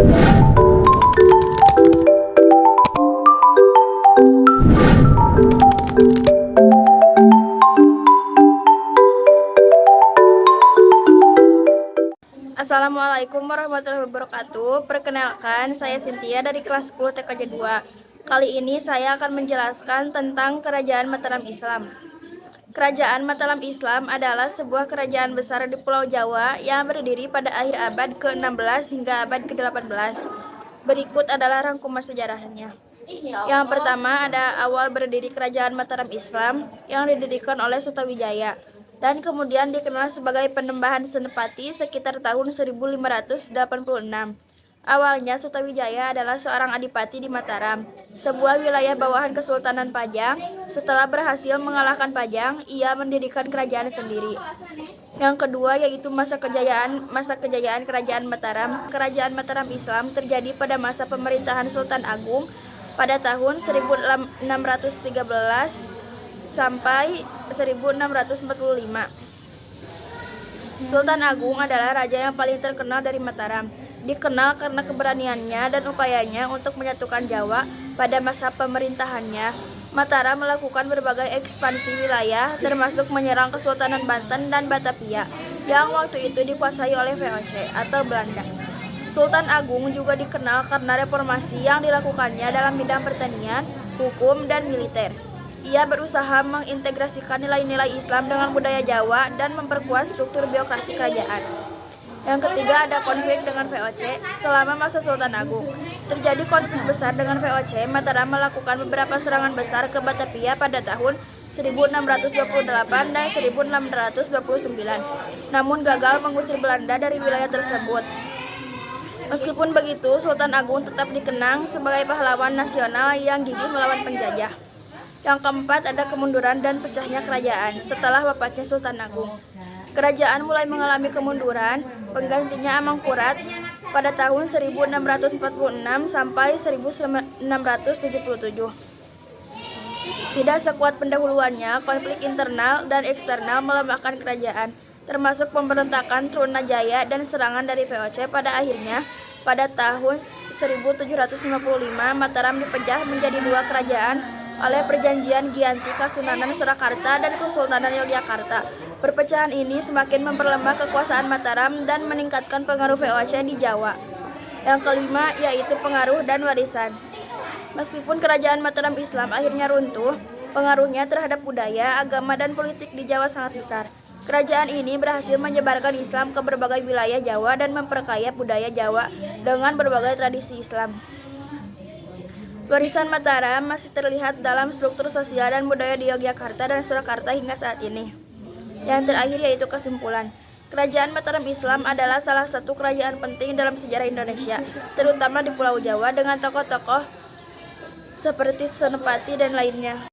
Assalamualaikum warahmatullahi wabarakatuh. Perkenalkan, saya Cynthia dari kelas 10 TKJ 2. Kali ini saya akan menjelaskan tentang Kerajaan Mataram Islam. Kerajaan Mataram Islam adalah sebuah kerajaan besar di Pulau Jawa yang berdiri pada akhir abad ke-16 hingga abad ke-18. Berikut adalah rangkuman sejarahnya. Yang pertama ada awal berdiri Kerajaan Mataram Islam yang didirikan oleh Sutawijaya dan kemudian dikenal sebagai Penembahan Senepati sekitar tahun 1586. Awalnya Sutawijaya adalah seorang adipati di Mataram, sebuah wilayah bawahan Kesultanan Pajang. Setelah berhasil mengalahkan Pajang, ia mendirikan kerajaan sendiri. Yang kedua yaitu masa kejayaan Kerajaan Mataram. Kerajaan Mataram Islam terjadi pada masa pemerintahan Sultan Agung pada tahun 1613 sampai 1645. Sultan Agung adalah raja yang paling terkenal dari Mataram. Dikenal karena keberaniannya dan upayanya untuk menyatukan Jawa pada masa pemerintahannya. Mataram melakukan berbagai ekspansi wilayah, termasuk menyerang Kesultanan Banten dan Batavia yang waktu itu dikuasai oleh VOC atau Belanda. Sultan Agung juga dikenal karena reformasi yang dilakukannya dalam bidang pertanian, hukum, dan militer. Ia berusaha mengintegrasikan nilai-nilai Islam dengan budaya Jawa dan memperkuat struktur birokrasi kerajaan. Yang ketiga ada konflik dengan VOC selama masa Sultan Agung. Terjadi konflik besar dengan VOC. Mataram melakukan beberapa serangan besar ke Batavia pada tahun 1628 dan 1629, namun gagal mengusir Belanda dari wilayah tersebut. Meskipun begitu, Sultan Agung tetap dikenang sebagai pahlawan nasional yang gigih melawan penjajah. Yang keempat ada kemunduran dan pecahnya kerajaan setelah wafatnya Sultan Agung. Kerajaan mulai mengalami kemunduran, penggantinya Amangkurat pada tahun 1646 sampai 1677. Tidak sekuat pendahuluannya, konflik internal dan eksternal melemahkan kerajaan, termasuk pemberontakan Trunajaya dan serangan dari VOC. Pada akhirnya, pada tahun 1755, Mataram dipecah menjadi dua kerajaan oleh Perjanjian Giyanti Kasunanan Surakarta dan Kesultanan Yogyakarta. Perpecahan ini semakin memperlemah kekuasaan Mataram dan meningkatkan pengaruh VOC di Jawa. Yang kelima yaitu pengaruh dan warisan. Meskipun kerajaan Mataram Islam akhirnya runtuh, pengaruhnya terhadap budaya, agama, dan politik di Jawa sangat besar. Kerajaan ini berhasil menyebarkan Islam ke berbagai wilayah Jawa dan memperkaya budaya Jawa dengan berbagai tradisi Islam. Warisan Mataram masih terlihat dalam struktur sosial dan budaya di Yogyakarta dan Surakarta hingga saat ini. Yang terakhir yaitu kesimpulan. Kerajaan Mataram Islam adalah salah satu kerajaan penting dalam sejarah Indonesia, terutama di Pulau Jawa dengan tokoh-tokoh seperti Senepati dan lainnya.